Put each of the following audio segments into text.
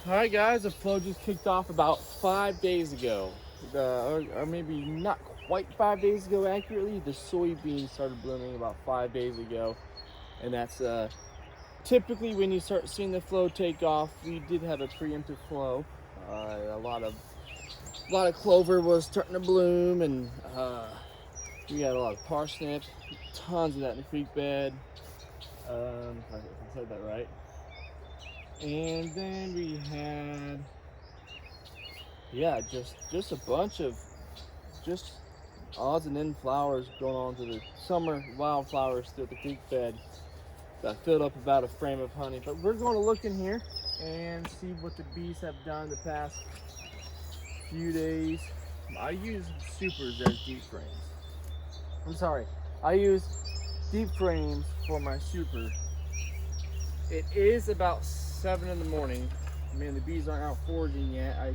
Alright guys, the flow just kicked off about 5 days ago. Or maybe not quite 5 days ago accurately. The soybeans started blooming about 5 days ago. And that's typically when you start seeing the flow take off. We did have a preemptive flow. A lot of clover was starting to bloom, and we had a lot of parsnip, tons of that in the creek bed. If I said that right. And then we had, yeah, just a bunch of just odds and end flowers going on to the summer wildflowers through the creek bed that filled up about a frame of honey. But we're going to look in here and see what the bees have done the past few days. I use supers as deep frames. I use deep frames for my super. It is about 7 in the morning. Man, the bees aren't out foraging yet.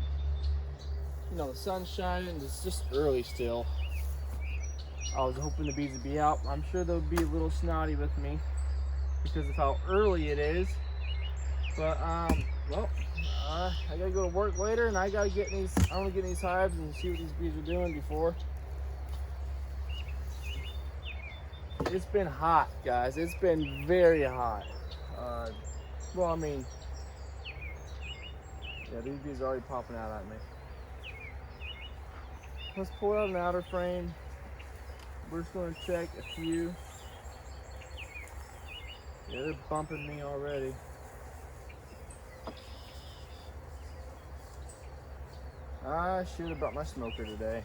The sun's shining. It's just early still. I was hoping the bees would be out. I'm sure they'll be a little snotty with me because of how early it is. But I gotta go to work later, and I want to get in these hives and see what these bees are doing before. It's been hot, guys. It's been very hot. These bees are already popping out at me. Let's pull out an outer frame. We're just going to check a few. Yeah, they're bumping me already. I should have brought my smoker today.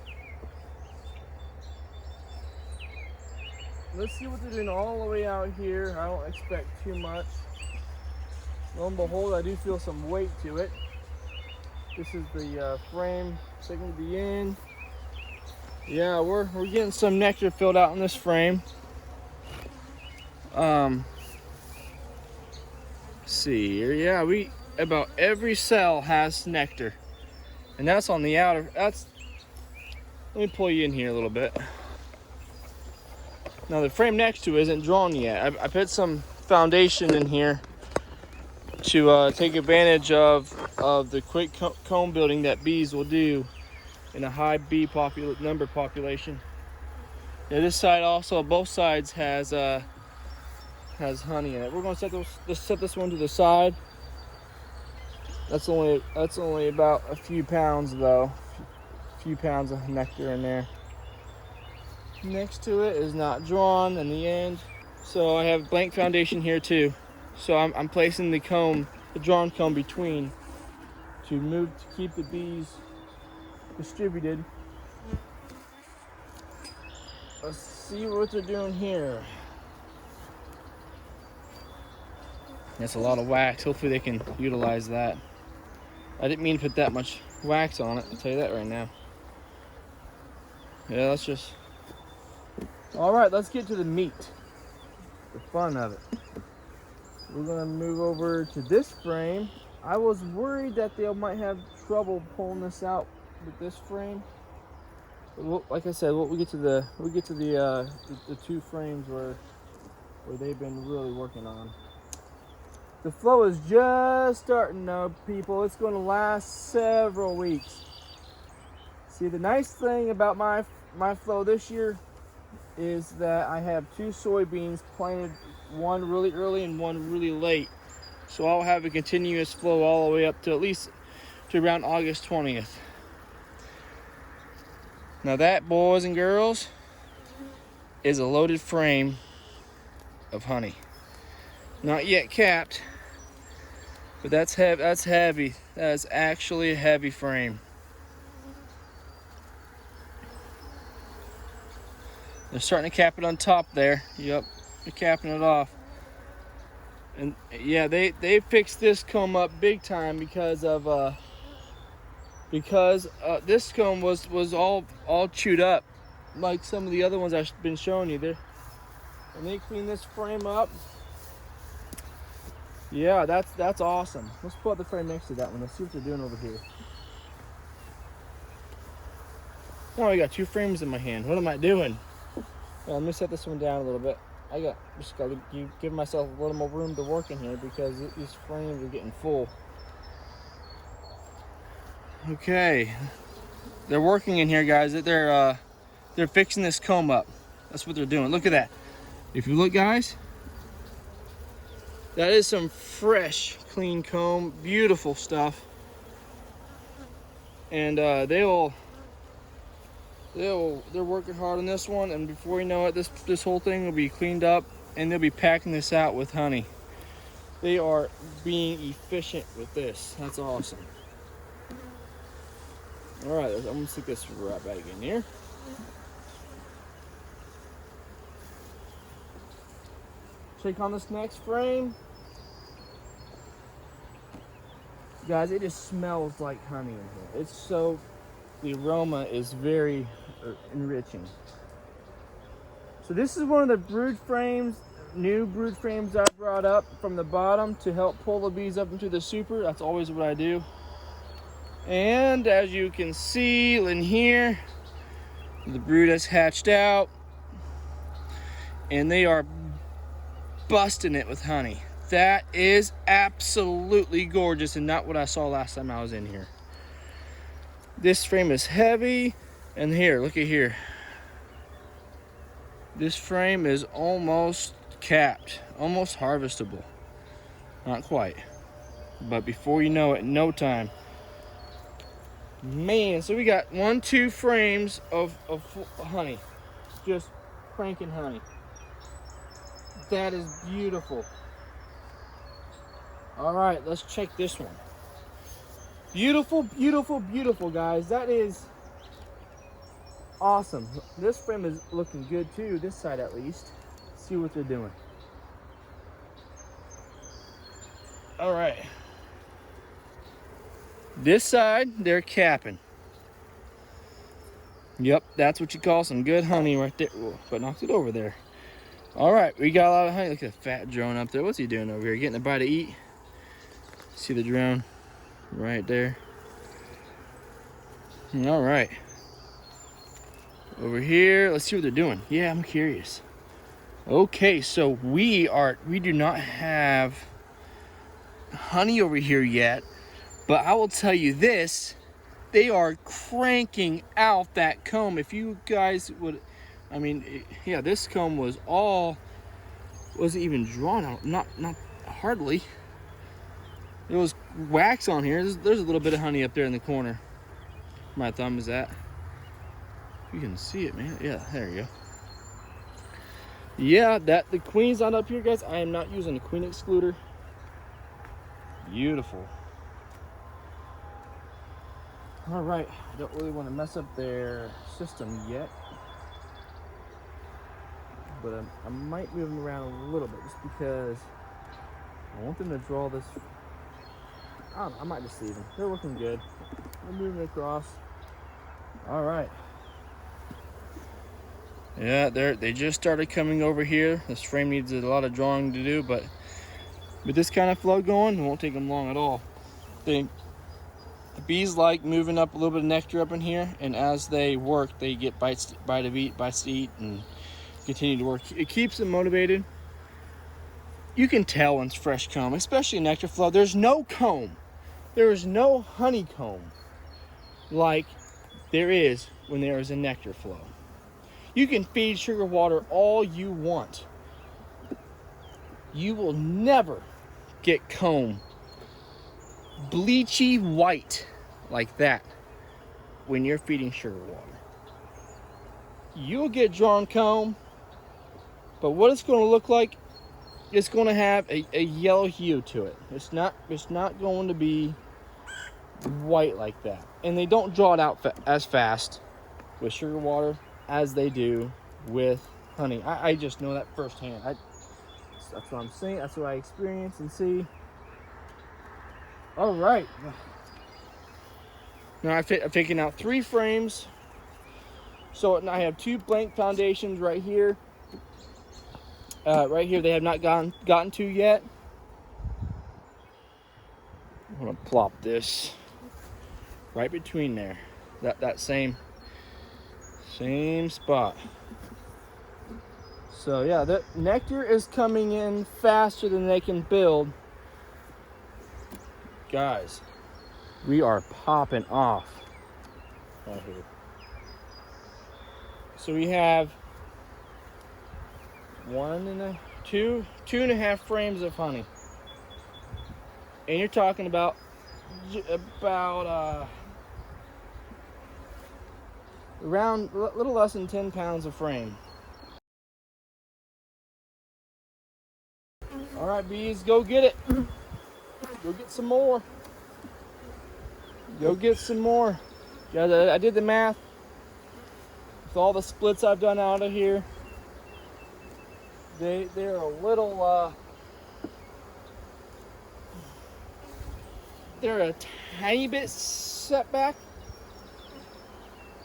Let's see what they're doing all the way out here. I don't expect too much. Lo and behold, I do feel some weight to it. This is the frame signal to be in. Yeah, we're getting some nectar filled out in this frame. Let's see here. Yeah, about every cell has nectar, and that's on the outer. Let me pull you in here a little bit. Now the frame next to it isn't drawn yet. I put some foundation in here to take advantage of the quick comb building that bees will do in a high bee number population. Yeah, this side also, both sides has honey in it. We're going to set this one to the side. That's only about a few pounds though. A few pounds of nectar in there. Next to it is not drawn in the end, so I have blank foundation here too. So I'm placing the drawn comb between to keep the bees distributed. Let's see what they're doing here. That's a lot of wax. Hopefully they can utilize that. I didn't mean to put that much wax on it, I'll tell you that right now. Yeah, Alright, let's get to the meat. The fun of it. We're gonna move over to this frame. I was worried that they might have trouble pulling this out with this frame. But like I said, we get to the two frames where they've been really working on. The flow is just starting now, people. It's going to last several weeks. See, the nice thing about my flow this year is that I have two soybeans planted, one really early and one really late. So I'll have a continuous flow all the way up to at least to around August 20th. Now that, boys and girls, is a loaded frame of honey. Not yet capped, but that's heavy. That is actually a heavy frame. They're starting to cap it on top there. Yep, they're capping it off. And yeah, they fixed this comb up big time because this comb was all chewed up, like some of the other ones I've been showing you there. And they cleaned this frame up. Yeah, that's awesome. Let's pull up the frame next to that one. Let's see what they're doing over here. Oh, I got two frames in my hand. What am I doing? Well, let me set this one down a little bit. Just got to give myself a little more room to work in here because these frames are getting full. Okay, they're working in here, guys. They're fixing this comb up. That's what they're doing. Look at that. If you look, guys, that is some fresh, clean comb. Beautiful stuff. And they're working hard on this one, and before you know it, this whole thing will be cleaned up, and they'll be packing this out with honey. They are being efficient with this. That's awesome. All right, I'm gonna stick this right back in here. Check on this next frame. Guys, it just smells like honey in here. It's so, the aroma is very enriching. So this is one of the brood frames, new brood frames I brought up from the bottom to help pull the bees up into the super. That's always what I do. And as you can see in here, the brood has hatched out, and they are busting it with honey. That is absolutely gorgeous, and not what I saw last time I was in here. This frame is heavy, and here, look at here. This frame is almost capped, almost harvestable. Not quite, but before you know it, in no time. Man, so we got 2 frames of honey, just cranking honey. That is beautiful. All right, let's check this one. Beautiful, beautiful, beautiful, guys. That is awesome. This frame is looking good too, this side at least. Let's see what they're doing. All right. This side, they're capping. Yep, that's what you call some good honey right there. Whoa, but knocked it over there. All right, we got a lot of honey. Look at the fat drone up there. What's he doing over here? Getting a bite to eat? See the drone right there? All right. Over here, let's see what they're doing. Yeah, I'm curious. Okay, so we do not have honey over here yet, but I will tell you this, they are cranking out that comb. If you guys would, I mean, yeah, this comb wasn't even drawn out, not hardly. There was wax on here. There's a little bit of honey up there in the corner. My thumb is at. You can see it, man. Yeah, there you go. Yeah, the queen's not up here, guys. I am not using a queen excluder. Beautiful. All right, I don't really want to mess up their system yet, but I might move them around a little bit just because I want them to draw this. I don't know, I might just leave them. They're looking good. I'm moving across. All right. Yeah, they just started coming over here. This frame needs a lot of drawing to do, but with this kind of flow going, it won't take them long at all. The bees like moving up a little bit of nectar up in here, and as they work, they get bites to eat, and continue to work. It keeps them motivated. You can tell when it's fresh comb, especially nectar flow. There's no comb. There is no honeycomb like there is when there is a nectar flow. You can feed sugar water all you want. You will never get comb bleachy white like that when you're feeding sugar water. You'll get drawn comb, but what it's going to look like, it's going to have a yellow hue to it. It's not going to be white like that. And they don't draw it out as fast with sugar water as they do with honey. I just know that firsthand. That's what I'm saying. That's what I experience and see. All right. Now I've taken out 3 frames. So now I have 2 blank foundations right here. Right here they have not gotten to yet. I'm gonna plop this right between there. That same spot. So yeah, the nectar is coming in faster than they can build. Guys, We are popping off right here. So we have two and a half frames of honey, and you're talking about around a little less than 10 pounds a frame. All right, bees, go get it. Go get some more. Go get some more. Guys, I did the math with all the splits I've done out of here. They're a little they're a tiny bit setback.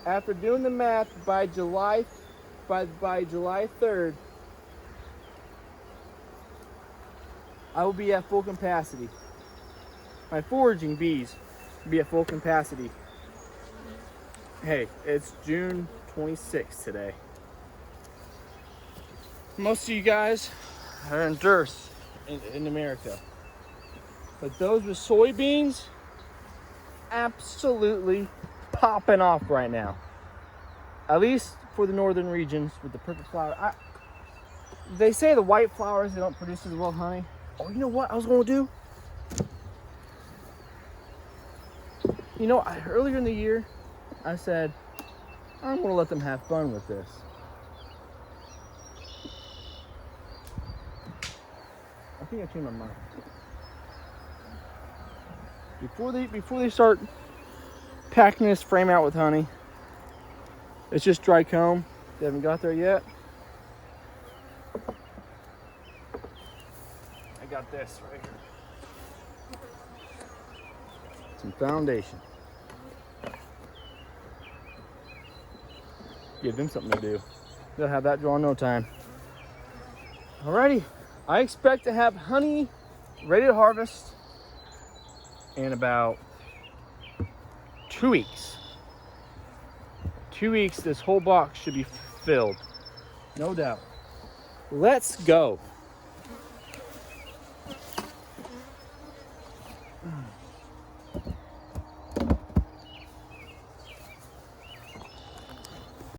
After doing the math, by July 3rd, I will be at full capacity. My foraging bees will be at full capacity. Hey, it's June 26th today. Most of you guys are in dearth in America. But those with soybeans, absolutely popping off right now. At least for the northern regions with the purple flower. They say the white flowers, they don't produce as well honey. Oh, you know what I was gonna do? You know, earlier in the year, I said, I'm gonna let them have fun with this. I think I changed my mind. Before they start packing this frame out with honey, it's just dry comb. They haven't got there yet. I got this right here. Some foundation. Give them something to do. They'll have that drawn in no time. Alrighty, I expect to have honey ready to harvest in about 2 weeks. 2 weeks, this whole box should be filled, no doubt. Let's go.